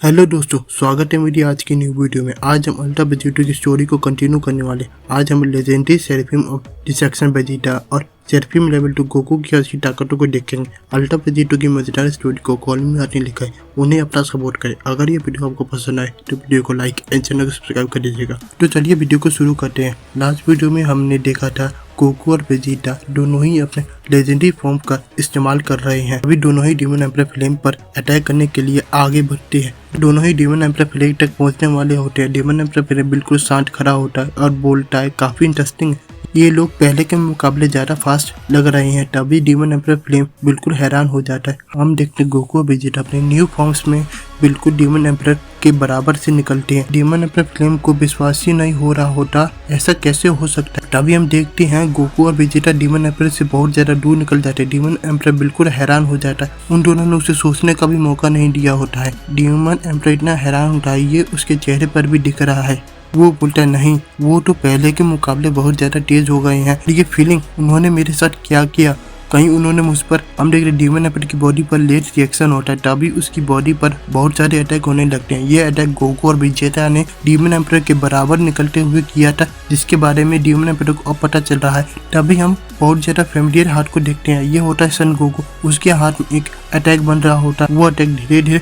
Hello दोस्तों, स्वागत है मेरी आज की न्यू वीडियो में। आज हम अल्टा वेजिटा की स्टोरी को कंटिन्यू करने वाले। आज हम legendary seraphim of dissection Vegeta और सेराफिम लेवल 2 गोकू की असली ताकतों को देखेंगे। अल्टा वेजिटा की मजेदार स्टोरी को कॉमेंट में आने लिखा है, उन्हें अपना सपोर्ट करें। अगर ये वीडियो आपको पसंद आए तो वीडियो को लाइक एंड चैनल को सब्सक्राइब कर दीजिएगा। तो चलिए वीडियो को शुरू करते हैं। लास्ट वीडियो में हमने देखा था गोकू और वेजिटा दोनों ही अपने लेजेंडरी फॉर्म का इस्तेमाल कर रहे हैं। अभी दोनों ही डीमन एम्परर फ्लेम पर अटैक करने के लिए आगे बढ़ते हैं। दोनों ही डीमन एम्परर फ्लेम तक पहुंचने वाले होते हैं। डीमन एम्परर फ्लेम बिल्कुल शांत खड़ा होता है और बोलता है, काफी इंटरेस्टिंग है, ये लोग पहले के मुकाबले ज्यादा फास्ट लग रहे हैं। तभी डीमन एम्परर फ्लेम बिल्कुल हैरान हो जाता है। हम देखते हैं गोकू और वेजिटा अपने न्यू फॉर्म्स में बिल्कुल डीमन एम्परर के बराबर से निकलते हैं। डीमन एम्परर फ्लेम को विश्वास ही नहीं हो रहा होता, ऐसा कैसे हो सकता है। तभी हम देखते हैं गोकू और वेजिटा डीमन एम्परर से बहुत ज्यादा दूर निकल जाते हैं। डीमन एम्परर बिल्कुल हैरान हो जाता है। उन दोनों ने उसे सोचने का भी मौका नहीं दिया होता है। डीमन एम्परर इतना हैरान होता है, ये उसके चेहरे पर भी दिख रहा है। वो बोलता है, नहीं, वो तो पहले के मुकाबले बहुत ज्यादा तेज हो गए हैं। ये फीलिंग उन्होंने मेरे साथ क्या किया, कहीं उन्होंने मुझ पर। हम देख रहे डीमन एम्परर की बॉडी पर लेट रिएक्शन होता है, तभी उसकी बॉडी पर बहुत सारे अटैक होने लगते हैं। ये अटैक गोकू और वेजिटा ने डीमन एम्परर के बराबर निकलते हुए किया था, जिसके बारे में डीमन एम्परर को अब पता चल रहा है। तभी हम बहुत ज्यादा फेमिलियर हाथ को देखते हैं। ये होता है सन गोकू, उसके हाथ में एक अटैक बन रहा होता है। वो अटैक धीरे धीरे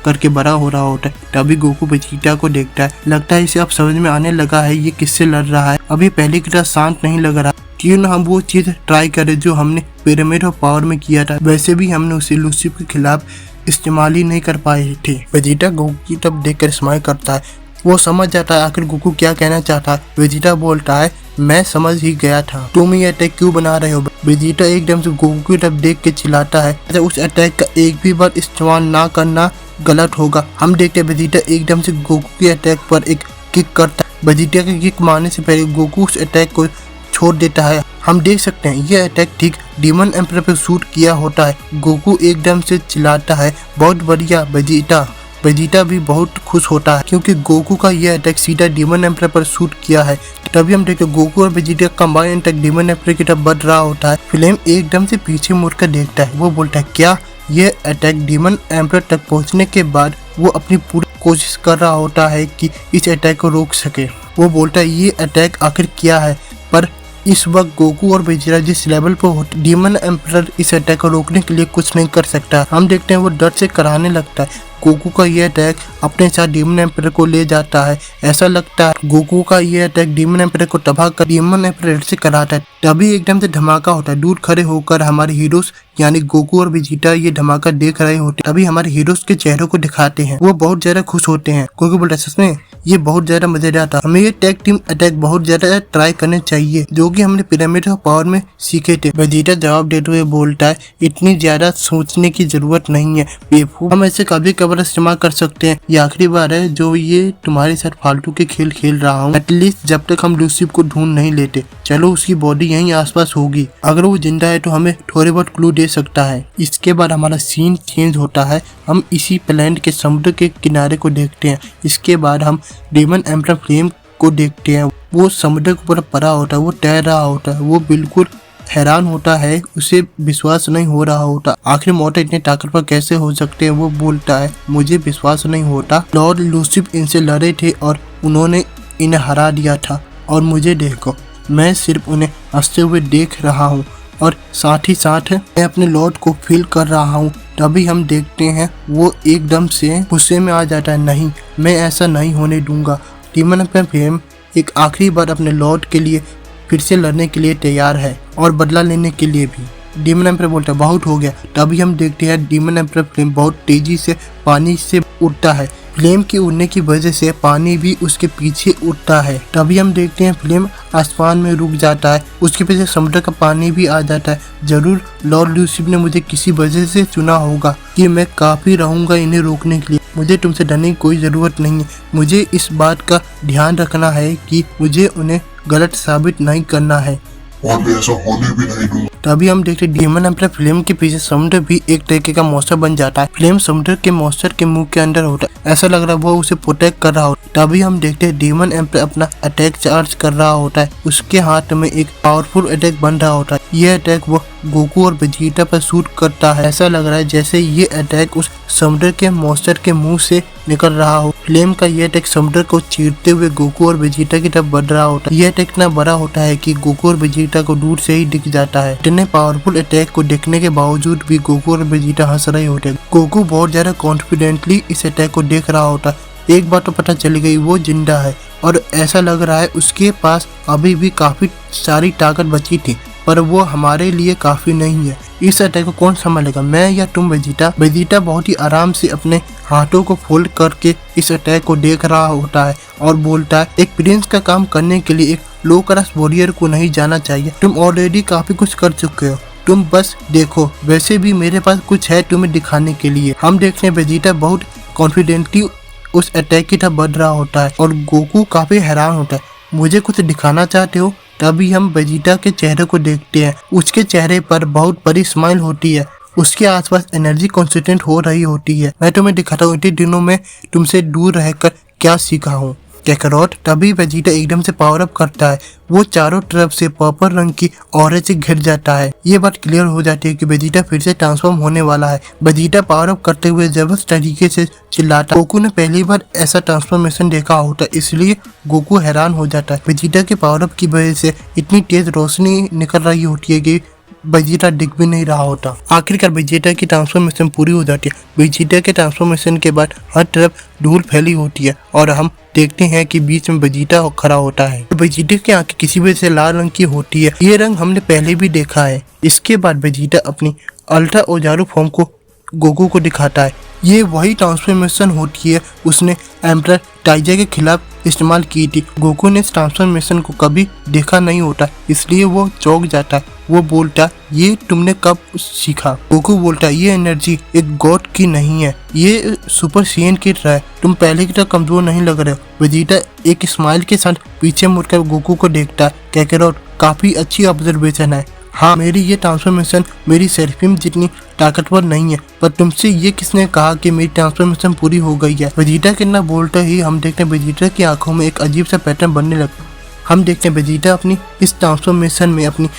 करके बड़ा हो रहा होता है। तभी गोकू वेजिटा को देखता है, लगता है इसे अब समझ में आने लगा है ये किससे लड़ रहा है। अभी पहले की तरह शांत नहीं लग रहा। क्यों ना हम वो चीज ट्राई करें जो हमने पिरामिड ऑफ पावर में किया था। वैसे भी हमने उसे लूसीफ के खिलाफ इस्तेमाल ही नहीं कर पाए थे। वेजिटा गोकू की तरफ देखकर स्माइल करता है। वो समझ जाता है आखिर गोकू क्या कहना चाहता है। वेजिटा बोलता है, मैं समझ ही गया था, तुम ये अटैक क्यों बना रहे हो। वेजिटा एकदम से गोकू की तरफ देख के चिल्लाता है, उस अटैक का एक भी बार इस्तेमाल ना करना गलत होगा। हम देखते हैं वेजिटा एकदम से गोकू के अटैक पर एक किक करता है। वेजिटा के किक मारने से पहले गोकू उस अटैक को छोड़ देता है। हम देख सकते हैं ये अटैक ठीक डीमन एम्परर पर शूट किया होता है। गोकू एकदम से चिल्लाता है, बहुत बढ़िया वेजिटा। वेजिटा भी बहुत खुश होता है क्योंकि गोकू का ये अटैक सीधा डीमन एम्परर पर शूट किया है। तभी हम देखते हैं गोकू और वेजिटा का कंबाइंड अटैक डीमन एम्परर की तरफ बढ़ रहा होता है। फ्लेम एकदम से पीछे मुड़कर देखता है। वो बोलता है, क्या ये अटैक डीमन एम्परर तक पहुंचने के बाद वो अपनी पूरी कोशिश कर रहा होता है कि इस अटैक को रोक सके। वो बोलता है, ये अटैक आखिर क्या है। पर इस वक्त गोकू और वेजिटा जिस लेवल पर होते, डीमन एम्परर इस अटैक को रोकने के लिए कुछ नहीं कर सकता। हम देखते हैं वो डर से कराहने लगता है। गोकू का ये अटैक अपने साथ डीमन एम्परर को ले जाता है। ऐसा लगता है गोकू का ये अटैक डीमन एम्परर को तबाह कर डीमन एम्परर से कराता है। तभी एकदम से धमाका होता है। दूर खड़े होकर हमारे हीरोज यानी गोकू और वेजिटा ये धमाका देख रहे होते। तभी हमारे हीरोज के चेहरों को दिखाते हैं। वो बहुत ज्यादा खुश होते हैं। गोकू बोलता है, सच में ये बहुत ज्यादा मजेदार था, हमें ये टैग टीम अटैक बहुत ज्यादा ट्राई करने चाहिए, जो कि हमने पिरामिड ऑफ पावर में सीखे थे। वेजिटा जवाब देते हुए बोलता है, इतनी ज्यादा सोचने की जरूरत नहीं है बेवकूफ, हम ऐसे कभी कभार इस्तेमाल कर सकते हैं। ये आखिरी बार है जो ये तुम्हारे साथ फालतू के खेल खेल रहा हूँ। एटलीस्ट जब तक हम लूसीफ को ढूंढ नहीं लेते। चलो उसकी बॉडी यहीं आसपास होगी, अगर वो जिंदा है तो हमें थोड़े बहुत क्लू दे सकता है। इसके बाद हमारा सीन चेंज होता है। हम इसी प्लैनेट के समुद्र के किनारे को देखते हैं। इसके बाद हम डीमन एम्परर फ्लेम को देखते हैं। वो समुद्र के ऊपर पड़ा होता है, वो तैर रहा होता है। वो बिल्कुल हैरान होता है, उसे विश्वास नहीं हो रहा होता। आखिर मोटा इतने ताकतवर कैसे हो सकते हैं। वो बोलता है, मुझे विश्वास नहीं होता, लॉर्ड लूसीफ इनसे लड़े थे और उन्होंने इन्हें हरा दिया था, और मुझे देखो, मैं सिर्फ उन्हें हंसते हुए देख रहा हूँ और साथ ही साथ मैं अपने लॉर्ड को फील कर रहा हूँ। तभी हम देखते हैं वो एकदम से गुस्से में आ जाता है, नहीं, मैं ऐसा नहीं होने दूंगा। डीमन एम्परर फ्लेम एक आखिरी बार अपने लॉर्ड के लिए फिर से लड़ने के लिए तैयार है और बदला लेने के लिए भी। डीमन एम्परर बोलता है, बहुत हो गया। तभी हम देखते हैं डीमन एम्परर फ्लेम बहुत तेजी से पानी से उड़ता है। फ्लेम के उड़ने की वजह से पानी भी उसके पीछे उड़ता है। तभी हम देखते हैं फ्लेम आसमान में रुक जाता है, उसके पीछे समुद्र का पानी भी आ जाता है। जरूर लॉर्ड लूसीफ ने मुझे किसी वजह से चुना होगा कि मैं काफी रहूंगा इन्हें रोकने के लिए। मुझे तुमसे डरने की कोई जरूरत नहीं है। मुझे इस बात का ध्यान रखना है कि मुझे उन्हें गलत साबित नहीं करना है, और मैं ऐसा होने भी नहीं दूंगा। तभी हम देखते हैं डीमन एम्परर फ्लेम के पीछे समुद्र भी एक तरीके का मॉन्स्टर बन जाता है। फ्लेम समुद्र के मॉन्स्टर के मुंह के अंदर होता है, ऐसा लग रहा है वो उसे प्रोटेक्ट कर रहा होता है। तभी हम देखते हैं डीमन एम्परर अपना अटैक चार्ज कर रहा होता है। उसके हाथ में एक पावरफुल अटैक बन रहा होता है। यह अटैक वो गोकू और वेजिटा पर शूट करता है। ऐसा लग रहा है जैसे ये अटैक उस समुद्र के मॉन्स्टर के मुंह से निकल रहा हो। फ्लेम का ये अटैक समुद्र को चीरते हुए गोकू और वेजिटा की तरफ बढ़ रहा होता है। ये अटैक इतना बड़ा होता है कि गोकू और वेजिटा को दूर से ही दिख जाता है। इतने पावरफुल अटैक को देखने के बावजूद भी गोकू और वेजिटा हंस रहे होते हैं। गोकू बहुत ज्यादा कॉन्फिडेंटली इस अटैक को देख रहा होता है। एक बात तो पता चल गई, वो जिंदा है और ऐसा लग रहा है उसके पास अभी भी काफी सारी ताकत बची थी, पर वो हमारे लिए काफी नहीं है। इस अटैक को कौन संभालेगा, मैं या तुम वेजिटा? वेजिटा बहुत ही आराम से अपने हाथों को फोल्ड करके इस अटैक को देख रहा होता है और बोलता है, एक प्रिंस का काम करने के लिए एक लो क्लास वॉरियर को नहीं जाना चाहिए। तुम ऑलरेडी काफी कुछ कर चुके हो, तुम बस देखो। वैसे भी मेरे पास कुछ है तुम्हें दिखाने के लिए। हम देखते हैं वेजिटा बहुत कॉन्फिडेंटली उस अटैक की तरफ बढ़ रहा होता है और गोकू काफी हैरान होता है। मुझे कुछ दिखाना चाहते हो? तभी हम वेजिटा के चेहरे को देखते हैं। उसके चेहरे पर बहुत बड़ी स्माइल होती है। उसके आसपास एनर्जी कॉन्सेंट्रेट हो रही होती है। मैं तुम्हें दिखाता हूँ इतने दिनों में तुमसे दूर रहकर क्या सीखा हूँ कैकरोट। तभी वेजिटा एकदम से पावर अप करता है। वो चारों तरफ से पर्पल रंग की ऑरा से घिर जाता है। ये बात क्लियर हो जाती है कि वेजिटा फिर से ट्रांसफॉर्म होने वाला है। वेजिटा पावर अप करते हुए जबरदस्त तरीके से चिल्लाता। गोकू ने पहली बार ऐसा ट्रांसफॉर्मेशन देखा होता, इसलिए गोकू हैरान हो जाता है। वेजिटा के पावर अप की वजह से इतनी तेज रोशनी निकल रही होती है कि वेजिटा दिख भी नहीं रहा होता। आखिरकार वेजिटा की ट्रांसफॉर्मेशन पूरी हो जाती है। वेजिटा के ट्रांसफॉर्मेशन के बाद हर तरफ धूल फैली होती है और हम देखते हैं कि बीच में वेजिटा खड़ा होता है। वेजिटा की आंखें किसी वजह से लाल रंग की होती है। ये रंग हमने पहले भी देखा है। इसके बाद वेजिटा अपनी अल्ट्रा औजारू फॉर्म को गोकू को दिखाता है। ये वही ट्रांसफॉर्मेशन होती है उसने एम्परर टाइजा के खिलाफ इस्तेमाल की थी। गोकू ने इस ट्रांसफॉर्मेशन को कभी देखा नहीं होता, इसलिए वो चौंक जाता है। वो बोलता, ये तुमने कब सीखा? गोकू बोलता, ये एनर्जी एक गॉड की नहीं है, ये सुपर सेयन की तरह है। तुम पहले की तरह कमजोर नहीं लग रहे हो। वेजिटा एक स्माइल के साथ पीछे मुड़कर गोकू को देखता है। कैकरोट, काफी अच्छी ऑब्जर्वेशन है। हाँ, मेरी ये ट्रांसफॉर्मेशन मेरी सेराफिम जितनी ताकतवर नहीं है, पर तुमसे ये किसने कहा कि मेरी ट्रांसफॉर्मेशन पूरी हो गई है? वेजिटा कितना बोलते ही हम देखते हैं वेजिटा की आंखों में एक अजीब सा पैटर्न बनने लगता है। हम देखते हैं वेजिटा अपनी इस ट्रांसफॉर्मेशन में अपनी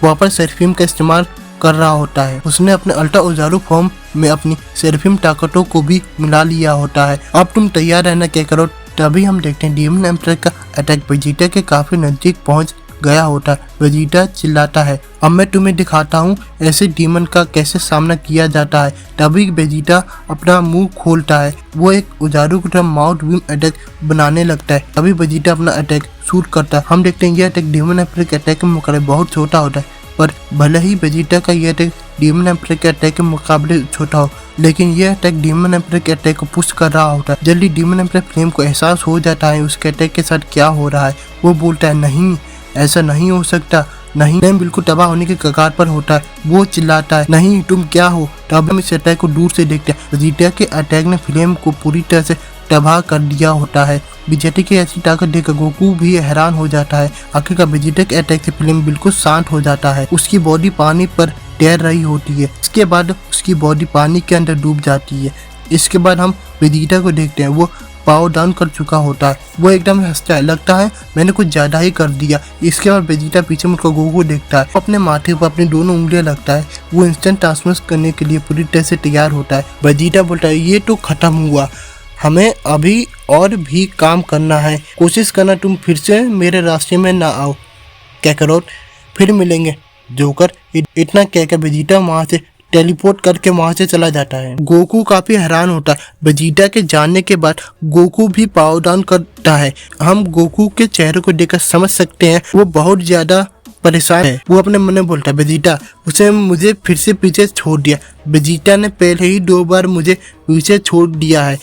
वापस सेराफिम का इस्तेमाल कर रहा होता है। उसने अपने अल्ट्रा औजारू फॉर्म में अपनी सेराफिम ताकतों को भी मिला लिया होता है। अब तुम तैयार रहना कैकरोट। तभी हम देखते हैं डीमन एम्परर का अटैक वेजिटा के काफी नजदीक पहुंच गया होता है। वेजिटा चिल्लाता है, अब मैं तुम्हें दिखाता हूँ ऐसे डीमन का कैसे सामना किया जाता है। तभी वेजिटा अपना मुंह खोलता है। वो एक उजारू की तरह माउथ बीम अटैक बनाने लगता है। तभी वेजिटा अपना अटैक शूट करता है। हम देखते हैं यह अटैक डीमन एम्परर के अटैक के मुकाबले बहुत छोटा होता है, पर भले ही वेजिटा का यह अटैक डीमन एम्परर के अटैक के मुकाबले छोटा हो, लेकिन यह अटैक डीमन एम्परर के अटैक को पुश कर रहा होता है। जल्दी डीमन एम्परर फ्लेम को एहसास हो जाता है उसके अटैक के साथ क्या हो रहा है। वो बोलता है, नहीं, ऐसा नहीं हो सकता, नहीं, बिल्कुल तबाह होने के कगार पर होता है। वो चिल्लाता है, नहीं, तुम क्या हो? तब हम इस अटैक को दूर से देखते हैं। वेजिटा के अटैक ने फ्लेम को पूरी तरह से तबाह कर दिया होता है। वेजिटा की ऐसी ताकत देखकर गोकू भी हैरान हो जाता है। आखिरकार वेजिटा के अटैक से फ्लेम बिल्कुल शांत हो जाता है। उसकी बॉडी पानी पर तैर रही होती है। इसके बाद उसकी बॉडी पानी के अंदर डूब जाती है। इसके बाद हम वेजिटा को देखते हैं। वो पावर डाउन कर चुका होता है। वो एकदम हंसता है, लगता है मैंने कुछ ज्यादा ही कर दिया। इसके बाद वेजिटा पीछे मुड़कर गोकू देखता है। अपने माथे पर अपनी दोनों उंगलियां लगता है। वो इंस्टेंट ट्रांसफर करने के लिए पूरी तरह से तैयार होता है। वेजिटा बोलता है, ये तो खत्म हुआ, हमें अभी और भी काम करना है। कोशिश करना तुम फिर से मेरे रास्ते में ना आओ। कैकरोट, फिर मिलेंगे। जोकर, इतना कहकर वेजिटा वहां से टेलीपोर्ट करके वहां से चला जाता है। गोकू काफी हैरान होता है। वेजिटा के जाने के बाद गोकू भी पावर डाउन करता है। हम गोकू के चेहरे को देखकर समझ सकते हैं वो बहुत ज्यादा परेशान है। वो अपने मन में बोलता है, वेजिटा, उसे मुझे फिर से पीछे छोड़ दिया। वेजिटा ने पहले ही 2 बार मुझे पीछे छोड़ दिया है,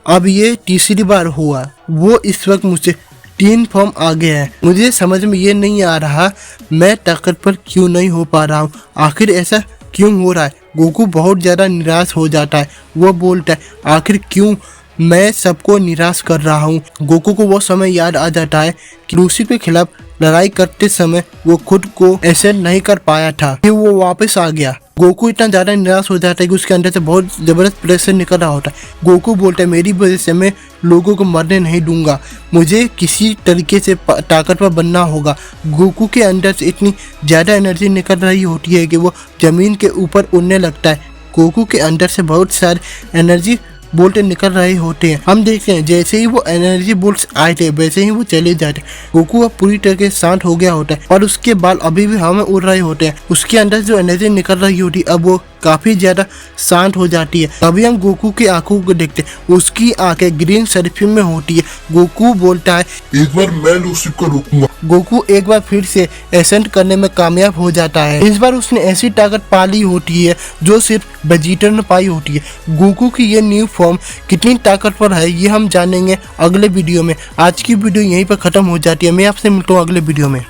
अब ये तीसरी बार हुआ। वो इस वक्त मुझसे 3 फॉर्म आगे है। मुझे समझ में ये नहीं आ रहा मैं ताकतवर क्यों नहीं हो पा रहा हूँ। आखिर ऐसा क्यों हो रहा है? गोकू बहुत ज्यादा निराश हो जाता है। वो बोलता है, आखिर क्यों मैं सबको निराश कर रहा हूँ। गोकू को वो समय याद आ जाता है कि लूसी के खिलाफ लड़ाई करते समय वो खुद को ऐसे नहीं कर पाया था, फिर वो वापस आ गया। गोकू इतना ज्यादा निराश हो जाता है कि उसके अंदर से बहुत जबरदस्त प्रेशर निकल रहा होता है। गोकू बोलता है मेरी वजह से मैं लोगों को मरने नहीं दूंगा, मुझे किसी तरीके से ताकतवर बनना होगा। गोकू के अंदर से इतनी ज्यादा एनर्जी निकल रही होती है कि वो जमीन के ऊपर उड़ने लगता है। गोकू के अंदर से बहुत सारे एनर्जी बोल्ट निकल रहे होते हैं। हम देखते हैं जैसे ही वो एनर्जी बोल्ट्स आए थे वैसे ही वो चले जाते हैं। गोकू अब पूरी तरह से शांत हो गया होता है और उसके बाल अभी भी हवा में उड़ रहे होते हैं। उसके अंदर जो एनर्जी निकल रही होती है अब वो काफी ज्यादा शांत हो जाती है। तभी हम गोकू की आंखों को देखते हैं, उसकी आंखें ग्रीन सर्फिंग में होती है। गोकू बोलता है एक बार मैं लूसीफ को रोकूंगा। गोकू एक बार फिर से एसेंट करने में कामयाब हो जाता है। इस बार उसने ऐसी ताकत पाली होती है जो सिर्फ वेजिटर ने पाई होती है। गोकू की ये न्यू फॉर्म कितनी ताकतवर है ये हम जानेंगे अगले वीडियो में। आज की वीडियो यहीं पर खत्म हो जाती है। मैं आपसे मिलता हूँ अगले वीडियो में।